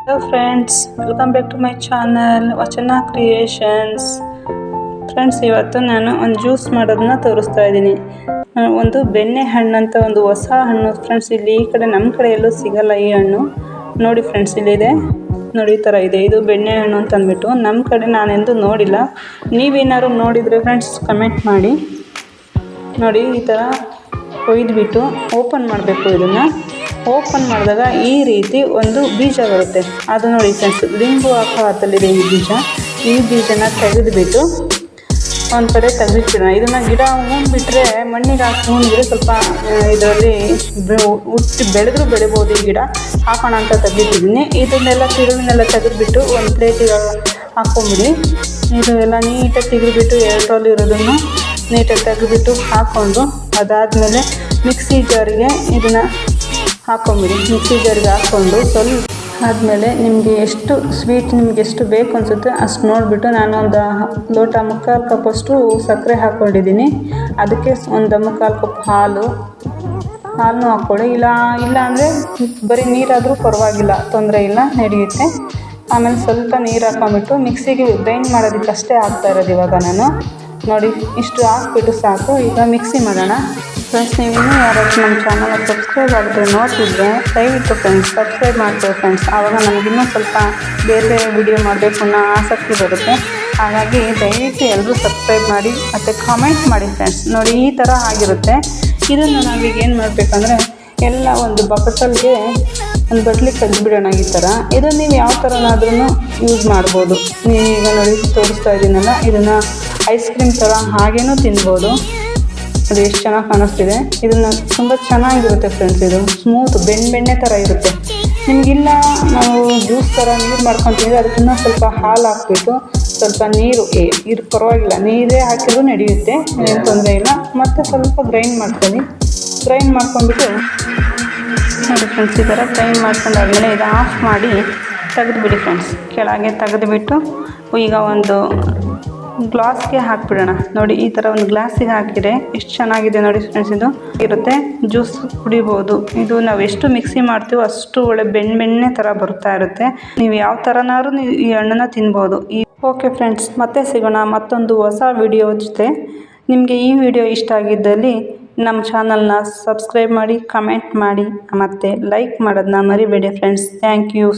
Hello friends, welcome back to my channel Vachana creations. Friends, ಇವತ್ತು ನಾನು ಒಂದು ಜ್ಯೂಸ್ ಮಾಡೋದನ್ನ ತೋರಿಸ್ತಾ ಇದ್ದೀನಿ. ಒಂದು ಬೆಣ್ಣೆ ಹಣ್ಣು ಅಂತ ಒಂದು ಹೊಸ ಹಣ್ಣು ಫ್ರೆಂಡ್ಸ್. ಇಲ್ಲಿ ಈ ಕಡೆ ನಮ್ಮ ಕಡೆ ಎಲ್ಲೂ ಸಿಗಲ್ಲ ಈ ಹಣ್ಣು. ನೋಡಿ ಫ್ರೆಂಡ್ಸ್, ಇಲ್ಲಿದೆ ನೋಡಿ, ಈ ಥರ ಇದೆ. ಇದು ಬೆಣ್ಣೆ ಹಣ್ಣು ಅಂತ ಅಂದ್ಬಿಟ್ಟು ನಮ್ಮ ಕಡೆ ನಾನೆಂದು ನೋಡಿಲ್ಲ. ನೀವೇನಾದ್ರು ನೋಡಿದರೆ ಫ್ರೆಂಡ್ಸ್ ಕಮೆಂಟ್ ಮಾಡಿ. ನೋಡಿ, ಈ ಥರ ಕೊಯ್ದುಬಿಟ್ಟು ಓಪನ್ ಮಾಡಬೇಕು. ಇದನ್ನು ಓಪನ್ ಮಾಡಿದಾಗ ಈ ರೀತಿ ಒಂದು ಬೀಜ ಬರುತ್ತೆ. ಅದು ನೋಡಿ ಫ್ರೆಂಡ್ಸ್, ಲಿಂಬು ಆಕಾರದಲ್ಲಿದೆ ಈ ಬೀಜ. ಈ ಬೀಜನ ತೆಗೆದುಬಿಟ್ಟು ಒಂದು ಕಡೆ ತೆಗೆದಿಟ್ಬಿಡೋಣ. ಇದನ್ನು ಗಿಡ ಹೂಣ್ಬಿಟ್ರೆ ಮಣ್ಣಿಗೆ ಹಾಕಿ ಹೂಣಿದ್ರೆ ಸ್ವಲ್ಪ ಇದರಲ್ಲಿ ಹುಟ್ಟಿ ಬೆಳೆದರೂ ಬೆಳಿಬೋದು. ಈ ಗಿಡ ಹಾಕೋಣ ಅಂತ ತೆಗೆದಿಟ್ಟಿದ್ದೀನಿ. ಇದನ್ನೆಲ್ಲ ತಿರುಳನ್ನೆಲ್ಲ ತೆಗೆದುಬಿಟ್ಟು ಒಂದು ಪ್ಲೇಟಿಗೆ ಹಾಕ್ಕೊಂಬಿಡಿ. ಇದು ಎಲ್ಲ ನೀಟಾಗಿ ತೆಗೆದುಬಿಟ್ಟು ಎರಡರಲ್ಲಿ ಇರೋದನ್ನು ನೀಟಾಗಿ ತೆಗೆದುಬಿಟ್ಟು ಹಾಕ್ಕೊಂಡು, ಅದಾದಮೇಲೆ ಮಿಕ್ಸಿ ಜಾರಿಗೆ ಇದನ್ನು ಹಾಕ್ಕೊಂಬಿಡಿ. ಮಿಕ್ಸಿ ಜಾರಿಗೆ ಹಾಕ್ಕೊಂಡು ಸ್ವಲ್ಪ ಆದಮೇಲೆ ನಿಮಗೆ ಎಷ್ಟು ಸ್ವೀಟ್ ನಿಮಗೆ ಎಷ್ಟು ಬೇಕು ಅನಿಸುತ್ತೆ ಅಷ್ಟು ನೋಡಿಬಿಟ್ಟು ನಾನು ಒಂದು ಲೋಟ ಮುಕ್ಕಾಲು ಕಪ್ಪಷ್ಟು ಸಕ್ಕರೆ ಹಾಕ್ಕೊಂಡಿದ್ದೀನಿ. ಅದಕ್ಕೆ ಒಂದು ಮುಕ್ಕಾಲು ಕಪ್ ಹಾಲನ್ನು ಹಾಕ್ಕೊಳ್ಳಿ. ಇಲ್ಲ ಅಂದರೆ ಬರೀ ನೀರಾದರೂ ಪರವಾಗಿಲ್ಲ, ತೊಂದರೆ ಇಲ್ಲ, ನಡೆಯುತ್ತೆ. ಆಮೇಲೆ ಸ್ವಲ್ಪ ನೀರು ಹಾಕ್ಕೊಂಬಿಟ್ಟು ಮಿಕ್ಸಿಗೆ ಗ್ರೈಂಡ್ ಮಾಡೋದಕ್ಕಷ್ಟೇ ಹಾಕ್ತಾ ಇರೋದು ಇವಾಗ ನಾನು. ನೋಡಿ, ಇಷ್ಟು ಹಾಕ್ಬಿಟ್ಟು ಸಾಕು. ಈಗ ಮಿಕ್ಸಿ ಮಾಡೋಣ. ಫ್ರೆಂಡ್ಸ್, ನೀವು ಇನ್ನೂ ಯಾರಾದರೂ ನಮ್ಮ ಚಾನಲ್ ಸಬ್ಸ್ಕ್ರೈಬ್ ಆಗಿದ್ರೆ ನೋಡ್ತಿದ್ರೆ ದಯವಿಟ್ಟು ಫ್ರೆಂಡ್ಸ್ ಸಬ್ಸ್ಕ್ರೈಬ್ ಮಾಡ್ತೀವಿ ಫ್ರೆಂಡ್ಸ್. ಆವಾಗ ನಮಗಿನ್ನೂ ಸ್ವಲ್ಪ ಬೇರೆ ಬೇರೆ ವಿಡಿಯೋ ಮಾಡಬೇಕು ಅನ್ನೋ ಆಸಕ್ತಿ ಬರುತ್ತೆ. ಹಾಗಾಗಿ ದಯವಿಟ್ಟು ಎಲ್ಲರೂ ಸಬ್ಸ್ಕ್ರೈಬ್ ಮಾಡಿ ಮತ್ತು ಕಾಮೆಂಟ್ ಮಾಡಿ ಫ್ರೆಂಡ್ಸ್. ನೋಡಿ, ಈ ಥರ ಆಗಿರುತ್ತೆ. ಇದನ್ನು ನಾವೀಗ ಏನು ಮಾಡಬೇಕಂದ್ರೆ ಎಲ್ಲ ಒಂದು ಬಕೆಟಲ್ಲಿಗೆ ಒಂದು ಬಟ್ಲಿಗೆ ತೆಗೆದುಬಿಡೋಣ ಈ ಥರ. ಇದನ್ನು ನೀವು ಯಾವ ಥರನಾದ್ರೂ ಯೂಸ್ ಮಾಡ್ಬೋದು. ನೀವೀಗ ನೋಡಿ ತೋರಿಸ್ತಾ ಇದ್ದೀನಲ್ಲ, ಇದನ್ನು ಐಸ್ ಕ್ರೀಮ್ ಥರ ಹಾಗೇನೂ ತಿನ್ಬೋದು. ಅದು ಎಷ್ಟು ಚೆನ್ನಾಗಿ ಕಾಣಿಸ್ತಿದೆ. ಇದನ್ನು ತುಂಬ ಚೆನ್ನಾಗಿರುತ್ತೆ ಫ್ರೆಂಡ್ಸ್. ಇದು ಸ್ಮೂತ್ ಬೆಣ್ಣೆ ಥರ ಇರುತ್ತೆ. ನಿಮಗಿಲ್ಲ ನಾವು ಜ್ಯೂಸ್ ಥರ ನೀರು ಮಾಡ್ಕೊತೀವಿ, ಅದಕ್ಕಿಂತ ಸ್ವಲ್ಪ ಹಾಲು ಹಾಕ್ಬಿಟ್ಟು ಸ್ವಲ್ಪ ನೀರು ಇದು ಪರವಾಗಿಲ್ಲ, ನೀರೇ ಹಾಕಿದ್ರೂ ನಡೆಯುತ್ತೆ, ಏನು ತೊಂದರೆ ಇಲ್ಲ. ಮತ್ತು ಸ್ವಲ್ಪ ಗ್ರೈಂಡ್ ಮಾಡ್ಕೊಳ್ಳಿ. ಗ್ರೈಂಡ್ ಮಾಡ್ಕೊಂಡ್ಬಿಟ್ಟು ನೋಡಿ ಫ್ರೆಂಡ್ಸ್, ಈ ಥರ ಗ್ರೈಂಡ್ ಮಾಡ್ಕೊಂಡಾದ್ಮೇಲೆ ಇದು ಆಫ್ ಮಾಡಿ ತೆಗೆದುಬಿಡಿ ಫ್ರೆಂಡ್ಸ್. ಕೆಳಗೆ ತೆಗೆದುಬಿಟ್ಟು ಈಗ ಒಂದು ಗ್ಲಾಸ್ಗೆ ಹಾಕಿಬಿಡೋಣ. ನೋಡಿ, ಈ ಥರ ಒಂದು ಗ್ಲಾಸಿಗೆ ಹಾಕಿದರೆ ಎಷ್ಟು ಚೆನ್ನಾಗಿದೆ ನೋಡಿ ಫ್ರೆಂಡ್ಸ್. ಇದು ಇರುತ್ತೆ, ಜ್ಯೂಸ್ ಕುಡಿಬೋದು. ಇದು ನಾವು ಎಷ್ಟು ಮಿಕ್ಸಿ ಮಾಡ್ತೀವೋ ಅಷ್ಟು ಒಳ್ಳೆ ಬೆಣ್ಣೆ ಥರ ಬರ್ತಾ ಇರುತ್ತೆ. ನೀವು ಯಾವ ಥರನಾದ್ರೂ ನೀವು ಈ ಹಣ್ಣನ್ನು ತಿನ್ಬೋದು. ಓಕೆ ಫ್ರೆಂಡ್ಸ್, ಮತ್ತೆ ಸಿಗೋಣ ಮತ್ತೊಂದು ಹೊಸ ವಿಡಿಯೋ ಜೊತೆ. ನಿಮಗೆ ಈ ವಿಡಿಯೋ ಇಷ್ಟ ಆಗಿದ್ದಲ್ಲಿ ನಮ್ಮ ಚಾನಲ್ನ ಸಬ್ಸ್ಕ್ರೈಬ್ ಮಾಡಿ, ಕಮೆಂಟ್ ಮಾಡಿ ಮತ್ತು ಲೈಕ್ ಮಾಡೋದನ್ನ ಮರಿಬೇಡಿ ಫ್ರೆಂಡ್ಸ್. Thank you.